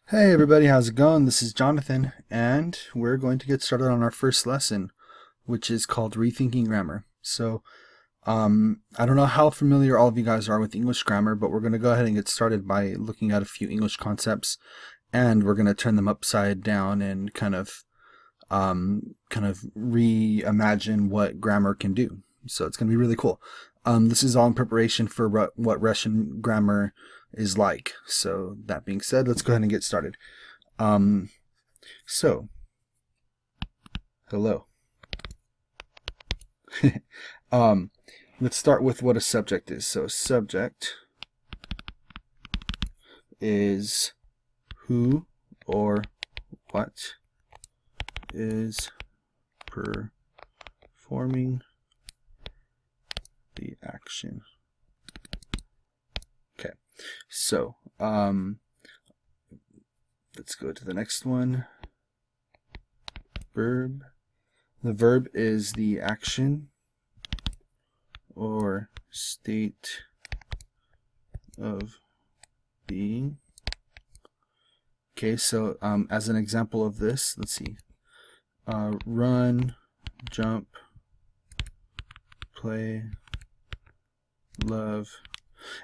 Hey everybody, how's it going? This is Jonathan, and we're going to get started on our first lesson, which is called Rethinking Grammar. I don't know how familiar all of you guys are with English grammar, but we're going to go ahead and get started by looking at a few English concepts, and we're going to turn them upside down and kind of reimagine what grammar can do. So it's going to be really cool. This is all in preparation for what Russian grammar is like. So that being said, let's go ahead and get started. Um, so, hello. um, let's start with what a subject is. So, a subject is who or what is performing the action. Okay, so let's go to the next one. Verb. The verb is the action or state of being. Okay, so as an example of this, let's see. Run, jump, play, love.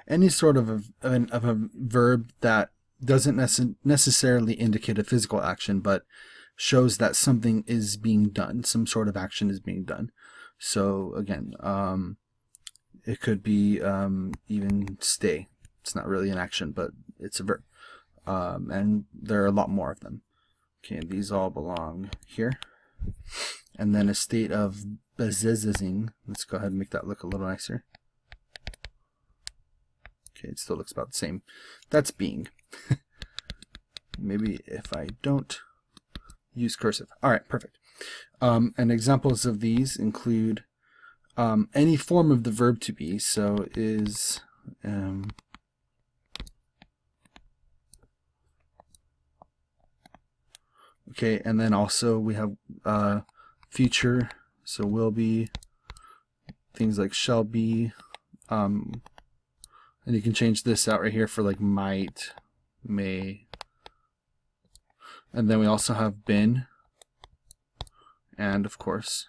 Any sort of a verb that doesn't necessarily indicate a physical action, but shows that something is being done, some sort of action is being done. So again, it could be even stay. It's not really an action, but it's a verb. And there are a lot more of them. Okay, these all belong here. And then a state of bezizing. Let's go ahead and make that look a little nicer. Okay, it still looks about the same. That's being. Maybe if I don't use cursive. All right, perfect. And examples of these include any form of the verb to be. So is okay, and then also we have future. So will be, things like shall be. And you can change this out right here for like might, may. And then we also have been, and of course,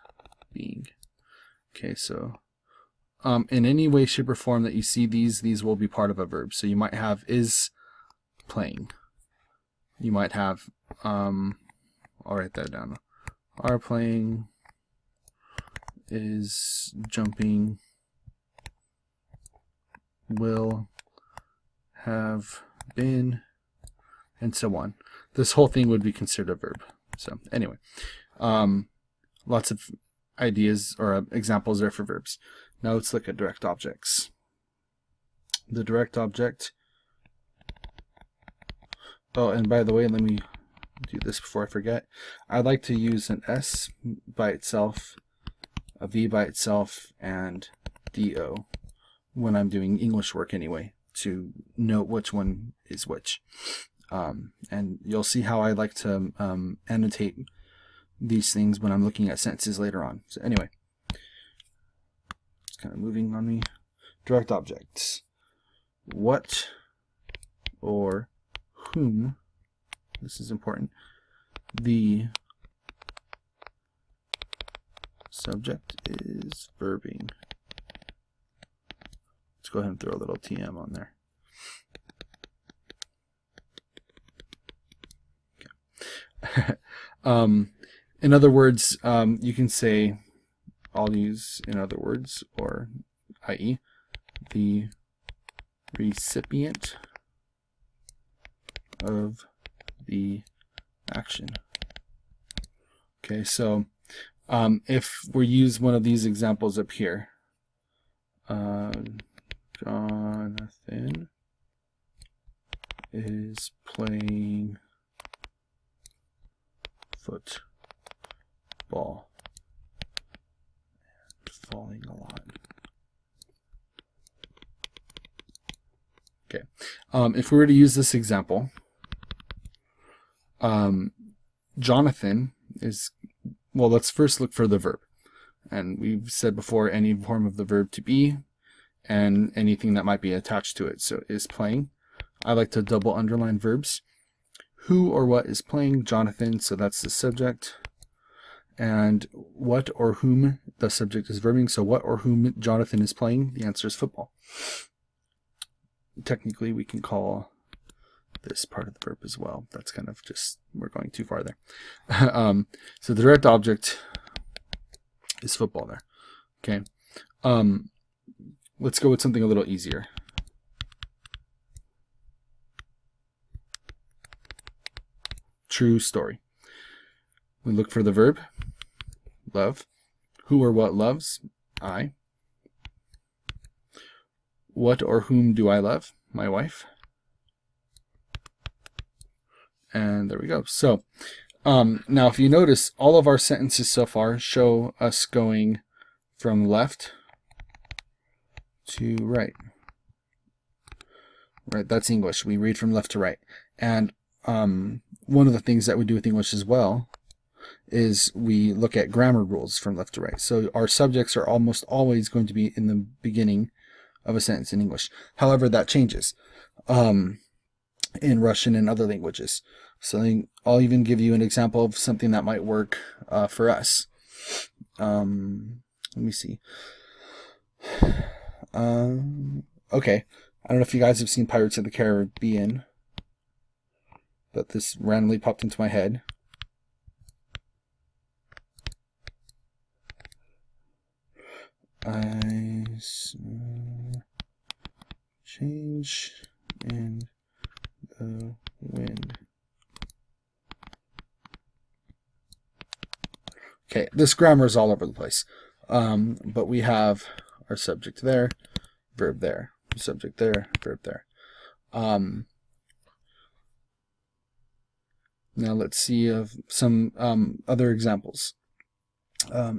being. Okay, so in any way, shape, or form that you see these will be part of a verb. So you might have is playing. You might have, I'll write that down. Are playing, is jumping, will have been, and so on. This whole thing would be considered a verb. So anyway, lots of ideas or examples there for verbs. Now let's look at direct objects. The direct object. Oh, and by the way, let me do this before I forget. I like to use an S by itself, a V by itself, and DO when I'm doing English work anyway, to note which one is which. And you'll see how I like to annotate these things when I'm looking at sentences later on. So anyway, it's kind of moving on me. Direct objects. What or whom, this is important, the subject is verbing. Let's go ahead and throw a little TM on there. In other words, you can say, I'll use in other words, or i.e. the recipient of the action. Okay, so if we use one of these examples up here, Jonathan is playing football and falling a lot. Okay, if we were to use this example, Jonathan is, well, let's first look for the verb. And we've said before, any form of the verb to be and anything that might be attached to it. So is playing. I like to double underline verbs. Who or what is playing? Jonathan, so that's the subject. And what or whom, the subject is verbing, so what or whom Jonathan is playing? The answer is football. Technically, we can call this part of the verb as well. That's kind of just, we're going too far there. So the direct object is football there. Okay. Let's go with something a little easier. True story. We look for the verb, love. Who or what loves? I. What or whom do I love? My wife. And there we go. So now if you notice, all of our sentences so far show us going from left to right. Right, that's English. We read from left to right. And one of the things that we do with English as well is we look at grammar rules from left to right. So our subjects are almost always going to be in the beginning of a sentence in English. However, that changes in Russian and other languages. So I'll even give you an example of something that might work for us. Let me see. Okay. I don't know if you guys have seen Pirates of the Caribbean, but this randomly popped into my head. I change in the wind. Okay, this grammar is all over the place. But we have our subject there, verb there, subject there, verb there. Now let's see some other examples.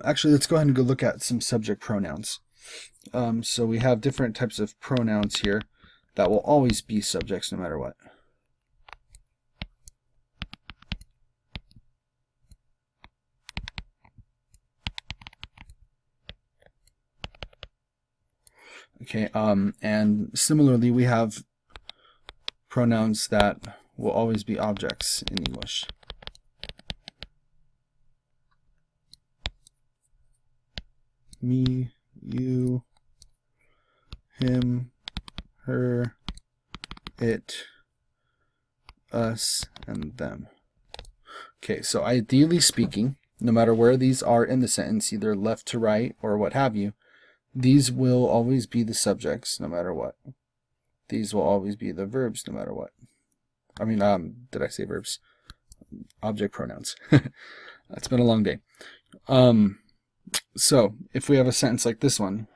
Actually, let's go ahead and go look at some subject pronouns. So we have different types of pronouns here that will always be subjects no matter what. Okay, and similarly, we have pronouns that will always be objects in English. Me, you, him, her, it, us, and them. Okay, so ideally speaking, no matter where these are in the sentence, either left to right or what have you, these will always be the subjects no matter what. These will always be the verbs no matter what. I mean, did I say verbs? Object pronouns. It's been a long day. So, if we have a sentence like this one,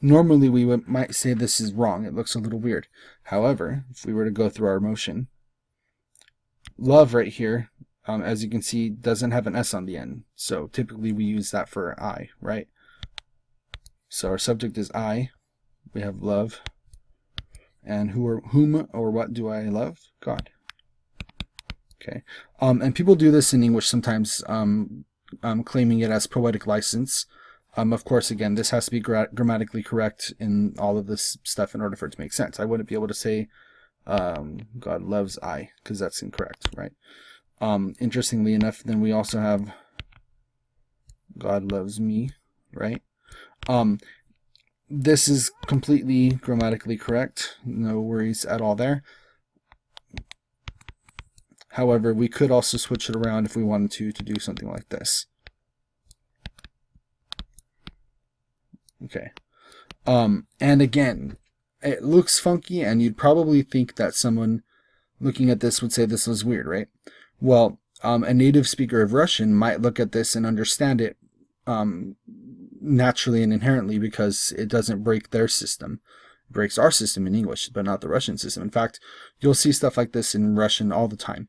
normally we might say this is wrong. It looks a little weird. However, if we were to go through our motion, love right here, as you can see, doesn't have an S on the end. So typically we use that for I, right? So our subject is I. We have love. And whom or what do I love? God. Okay. And people do this in English sometimes, claiming it as poetic license. Of course, again, this has to be grammatically correct in all of this stuff in order for it to make sense. I wouldn't be able to say God loves I, because that's incorrect, right? Interestingly enough, then we also have God loves me, right? This is completely grammatically correct. No worries at all there. However, we could also switch it around if we wanted to do something like this. Okay. And again, it looks funky, and you'd probably think that someone looking at this would say this was weird, right? Well, a native speaker of Russian might look at this and understand it naturally and inherently because it doesn't break their system. It breaks our system in English, but not the Russian system. In fact, you'll see stuff like this in Russian all the time.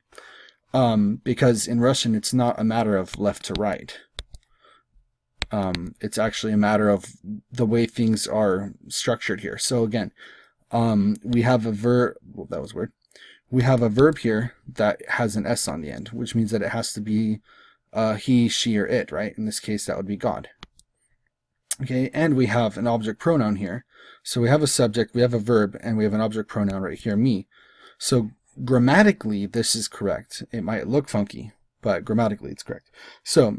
Because in Russian, it's not a matter of left to right. It's actually a matter of the way things are structured here. So again, we have a verb. Well, that was weird. We have a verb here that has an S on the end, which means that it has to be he, she, or it, right? In this case, that would be God. Okay, and we have an object pronoun here. So we have a subject, we have a verb, and we have an object pronoun right here, me. So grammatically, this is correct. It might look funky, but grammatically it's correct. So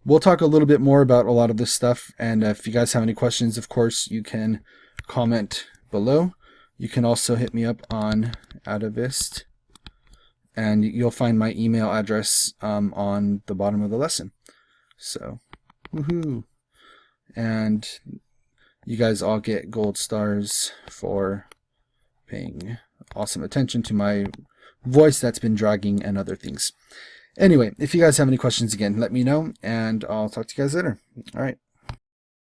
we'll talk a little bit more about a lot of this stuff, and if you guys have any questions, of course, you can comment below. You can also hit me up on Atavist, and you'll find my email address on the bottom of the lesson. So, woohoo! And you guys all get gold stars for paying awesome attention to my voice that's been dragging and other things. Anyway, if you guys have any questions, again, let me know, and I'll talk to you guys later. All right.